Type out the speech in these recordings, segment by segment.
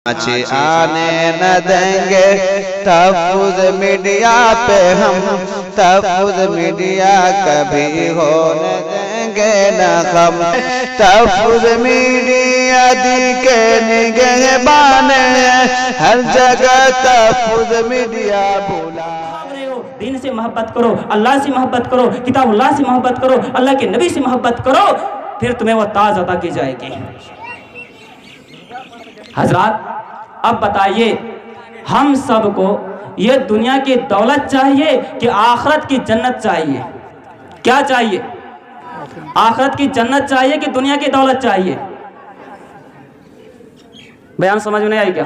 आने न देंगे तहफ़्फ़ुज़ मीडिया पे हम, तहफ़्फ़ुज़ मीडिया कभी होने देंगे न हम। तहफ़्फ़ुज़ मीडिया दी के निगहबान हर जगह तहफ़्फ़ुज़ मीडिया बोला। दीन से मोहब्बत करो, अल्लाह से मोहब्बत करो, किताबुल्लाह से मोहब्बत करो, अल्लाह के नबी से मोहब्बत करो, फिर तुम्हें वो ताज अता की जाएगी। हजरात, अब बताइए हम सबको ये दुनिया की दौलत चाहिए कि आखिरत की जन्नत चाहिए? क्या चाहिए? आखिरत की जन्नत चाहिए कि दुनिया की दौलत चाहिए? बयान समझ में नहीं आई क्या?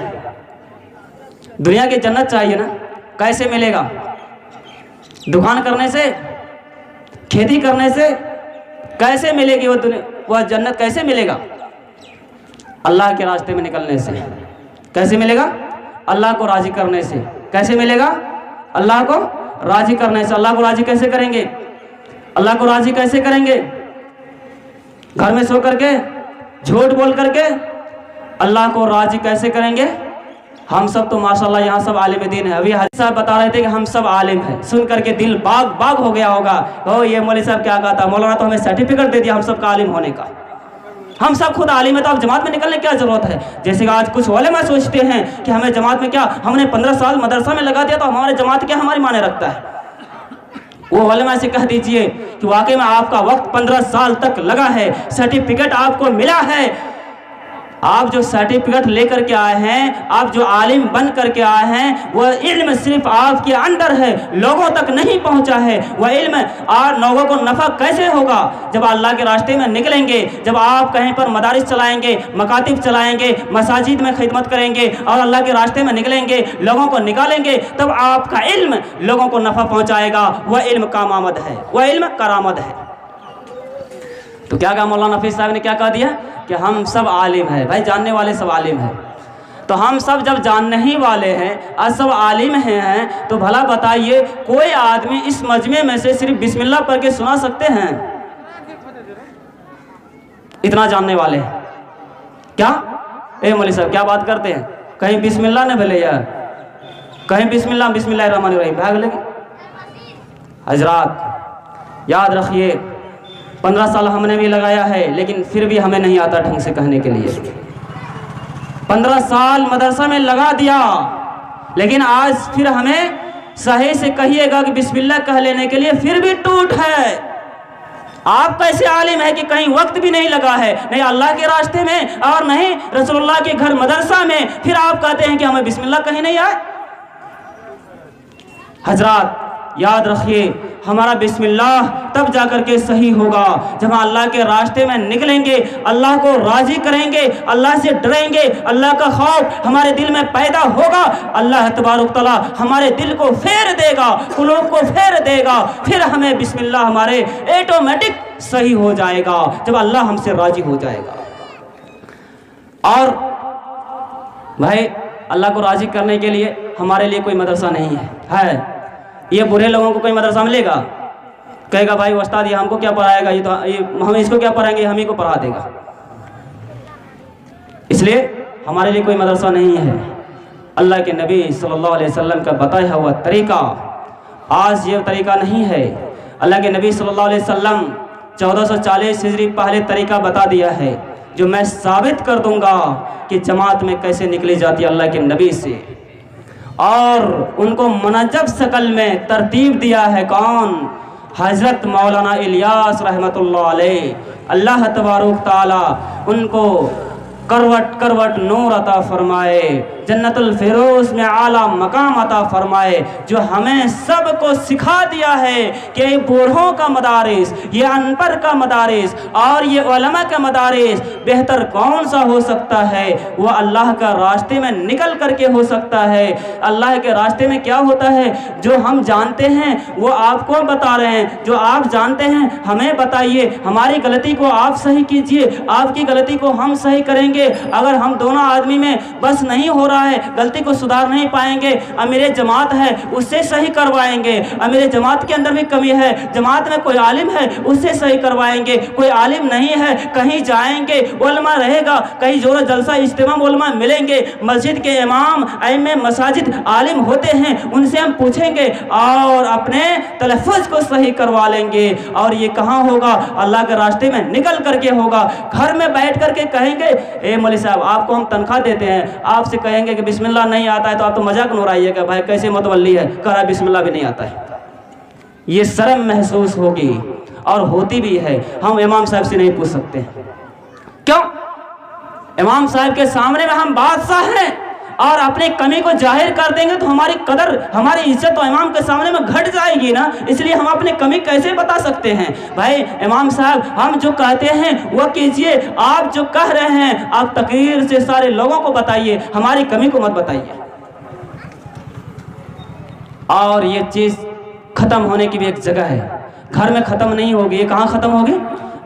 दुनिया की जन्नत चाहिए ना। कैसे मिलेगा? दुकान करने से, खेती करने से कैसे मिलेगी वह जन्नत? कैसे मिलेगा? अल्लाह के रास्ते में निकलने से। कैसे मिलेगा? अल्लाह को राजी करने से। कैसे मिलेगा? अल्लाह को राजी करने से। अल्लाह को राजी कैसे करेंगे? अल्लाह को राजी कैसे करेंगे? घर में सो करके, झूठ बोल करके अल्लाह को राजी कैसे करेंगे? हम सब तो माशाल्लाह यहाँ सब आलिम दीन है। अभी हाजी साहब बता रहे थे कि हम सब आलिम हैं। सुन करके दिल बाग बाग हो गया होगा। ओ ये मौलवी साहब क्या कहा था, मौलाना तो हमें सर्टिफिकेट दे दिया हम सब का आलिम होने का। हम सब खुद आलिम है तो अब जमात में निकलने क्या जरूरत है? जैसे कि आज कुछ उलेमा सोचते हैं कि हमें जमात में क्या, हमने 15 साल मदरसा में लगा दिया तो हमारे जमात क्या हमारी माने रखता है? वो उलेमा से कह दीजिए कि वाकई में आपका वक्त 15 साल तक लगा है, सर्टिफिकेट आपको मिला है। आप जो सर्टिफिकेट लेकर के आए हैं, आप जो आलिम बन करके आए हैं, वह इल्म सिर्फ आपके अंदर है, लोगों तक नहीं पहुंचा है। वह इल्म और लोगों को नफ़ा कैसे होगा? जब अल्लाह के रास्ते में निकलेंगे, जब आप कहीं पर मदारिस चलाएंगे, मकातिब चलाएंगे, मसाजिद में खिदमत करेंगे और अल्लाह के रास्ते में निकलेंगे, लोगों को निकालेंगे, तब आपका इल्म लोगों को नफ़ा पहुँचाएगा। वह इल्म कामामद है, वह इल्म करामद है। तो क्या कहा मौलाना नफीस साहब ने? क्या कह दिया कि हम सब आलिम हैं। भाई जानने वाले सब आलिम हैं, तो हम सब जब जानने ही वाले हैं और सब आलिम हैं, तो भला बताइए कोई आदमी इस मजमे में से सिर्फ बिस्मिल्लाह पढ़ के सुना सकते हैं? इतना जानने वाले हैं क्या? मौलवी साहब क्या बात करते हैं? कहीं बिस्मिल्लाह ने भले यार, कहीं बिस्मिल्लाह बिस्मिल्लाहिर्रहमानिर्रहीम भाग लगे। हजरात याद रखिए, 15 साल हमने भी लगाया है, लेकिन फिर भी हमें नहीं आता ढंग से कहने के लिए। 15 साल मदरसा में लगा दिया, लेकिन आज फिर हमें सही से कहिएगा कि बिस्मिल्लाह कह लेने के लिए फिर भी टूट है। आप कैसे आलिम है कि कहीं वक्त भी नहीं लगा है, नहीं अल्लाह के रास्ते में और नहीं रसूलुल्लाह के घर मदरसा में, फिर आप कहते हैं कि हमें बिस्मिल्लाह कहीं नहीं आए? हजरात याद रखिए, हमारा बिस्मिल्लाह तब जाकर के सही होगा जब हम अल्लाह के रास्ते में निकलेंगे, अल्लाह को राजी करेंगे, अल्लाह से डरेंगे, अल्लाह का खौफ हमारे दिल में पैदा होगा। अल्लाह तबारक तआला हमारे दिल को फेर देगा, कुलूब को फेर देगा, फिर हमें बिस्मिल्लाह हमारे ऑटोमेटिक सही हो जाएगा जब अल्लाह हमसे राजी हो जाएगा। और भाई अल्लाह को राजी करने के लिए हमारे लिए कोई मदरसा नहीं है। ये बुरे लोगों को कोई मदरसा मिलेगा? कहेगा भाई उस्ताद ये हमको क्या पढ़ाएगा, ये हम इसको क्या पढ़ाएंगे, हम ही को पढ़ा देगा। इसलिए हमारे लिए कोई मदरसा नहीं है। अल्लाह के नबी सल्लल्लाहु अलैहि वसल्लम का बताया हुआ तरीका आज ये तरीका नहीं है। अल्लाह के नबी सल्लल्लाहु अलैहि वसल्लम 1440 हिजरी पहले तरीका बता दिया है, जो मैं साबित कर दूंगा कि जमात में कैसे निकली जाती है अल्लाह के नबी से। और उनको मुनज्जब शक्ल में तरतीब दिया है कौन? हज़रत मौलाना इलियास रहमतुल्लाह अलैह। अल्लाह तबारक ताला उनको करवट करवट नूर अता फरमाए, जन्नतुल फिरौस में आला मकाम अता फरमाए, जो हमें सबको सिखा दिया है कि ये बूढ़ों का मदारिस, ये अनपढ़ का मदारिस और ये उलमा का मदारिस बेहतर कौन सा हो सकता है? वो अल्लाह का रास्ते में निकल करके हो सकता है। अल्लाह के रास्ते में क्या होता है? जो हम जानते हैं वो आपको बता रहे हैं, जो आप जानते हैं हमें बताइए, हमारी गलती को आप सही कीजिए, आपकी गलती को हम सही करेंगे। करेंगे। अगर हम दोनों आदमी में बस नहीं हो रहा है, गलती को सुधार नहीं पाएंगे, अमीर जमात है उससे सही करवाएंगे। अमीर जमात के अंदर भी कमी है, जमात में कोई आलिम है उससे सही करवाएंगे। कोई आलिम नहीं है, कहीं जाएंगे, उलमा रहेगा, कहीं जोर जलसा इज्तिमा उलमा मिलेंगे, मस्जिद के इमाम आइम्मे मसाजिद आलिम होते हैं, उनसे हम पूछेंगे और अपने तलफ़ुज़ को सही करवा लेंगे। और ये कहाँ होगा? अल्लाह के रास्ते में निकल करके होगा। घर में बैठ करके कहेंगे, ए मौलवी साहब आपको हम तनख्वाह देते हैं, आपसे कहेंगे कि बिस्मिल्लाह नहीं आता है तो आप तो मजाक न उड़ाइएगा, भाई कैसे मतवल्ली है, कह रहा बिस्मिल्लाह भी नहीं आता है। ये शर्म महसूस होगी और होती भी है। हम इमाम साहब से नहीं पूछ सकते। क्यों? इमाम साहब के सामने में हम बादशाह हैं और अपनी कमी को जाहिर कर देंगे तो हमारी कदर, हमारी इज्जत तो इमाम के सामने में घट जाएगी ना। इसलिए हम अपनी कमी कैसे बता सकते हैं? भाई इमाम साहब हम जो कहते हैं वो कीजिए, आप जो कह रहे हैं आप तकरीर से सारे लोगों को बताइए, हमारी कमी को मत बताइए। और ये चीज़ ख़त्म होने की भी एक जगह है, घर में ख़त्म नहीं होगी। ये कहाँ ख़त्म होगी?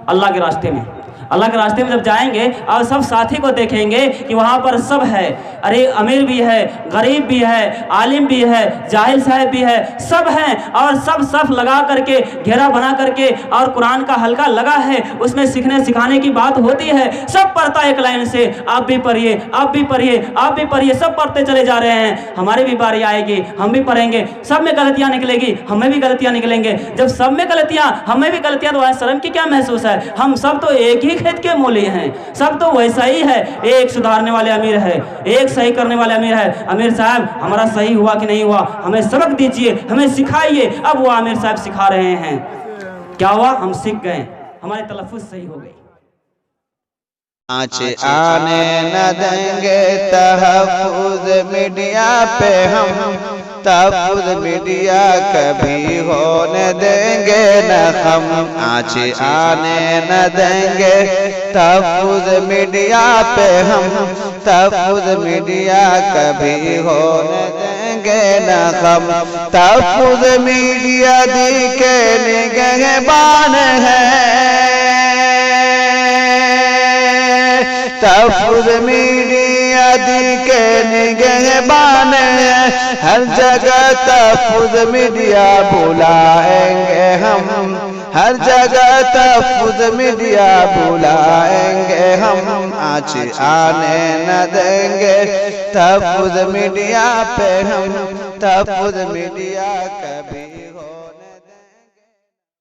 अल्लाह के रास्ते में। अल्लाह के रास्ते में जब जाएंगे और सब साथी को देखेंगे कि वहाँ पर सब है, अरे अमीर भी है, गरीब भी है, आलिम भी है, जाहिल साहब भी है, सब हैं और सब सफ लगा करके घेरा बना करके और कुरान का हल्का लगा है, उसमें सीखने सिखाने की बात होती है। सब पढ़ता है एक लाइन से, आप भी पढ़िए, आप भी पढ़िए, आप भी पढ़िए, सब पढ़ते चले जा रहे हैं। हमारी भी बारी आएगी, हम भी पढ़ेंगे, सब में गलतियाँ निकलेगी, हमें भी गलतियाँ निकलेंगे। जब सब में गलतियाँ, हमें भी गलतियाँ, तो शर्म की क्या महसूस है? हम सब तो एक ही खेत के मूली हैं, सब तो वैसा ही है। एक सुधारने वाले अमीर है, एक सही करने वाले अमीर है। अमीर साहब हमारा सही हुआ कि नहीं हुआ, हमें सबक दीजिए, हमें सिखाइए। अब वो आमिर साहब सिखा रहे हैं, क्या हुआ? हम सीख गए, हमारे तलफ़ुज़ सही हो गई। आँच आने न देंगे तहफ़्फ़ुज़ मीडिया पे हम, तहफ़्फ़ुज़ मीडिया कभी होने देंगे न हम। आँच आने न देंगे तहफ़्फ़ुज़ मीडिया पे हम, तहफ़्फ़ुज़ मीडिया कभी होने देंगे न हम। तहफ़्फ़ुज़ मीडिया दी के निगहबान है, तहफ़्फ़ुज़ मीडिया दी के निगहबान है। हर जगह तहफ़्फ़ुज़ मीडिया बुलाएंगे हम, हर जगह तहफ़्फ़ुज़ मीडिया बुलाएंगे हम। आँच आने न देंगे तहफ़्फ़ुज़ मीडिया पे हम, तहफ़्फ़ुज़ मीडिया कभी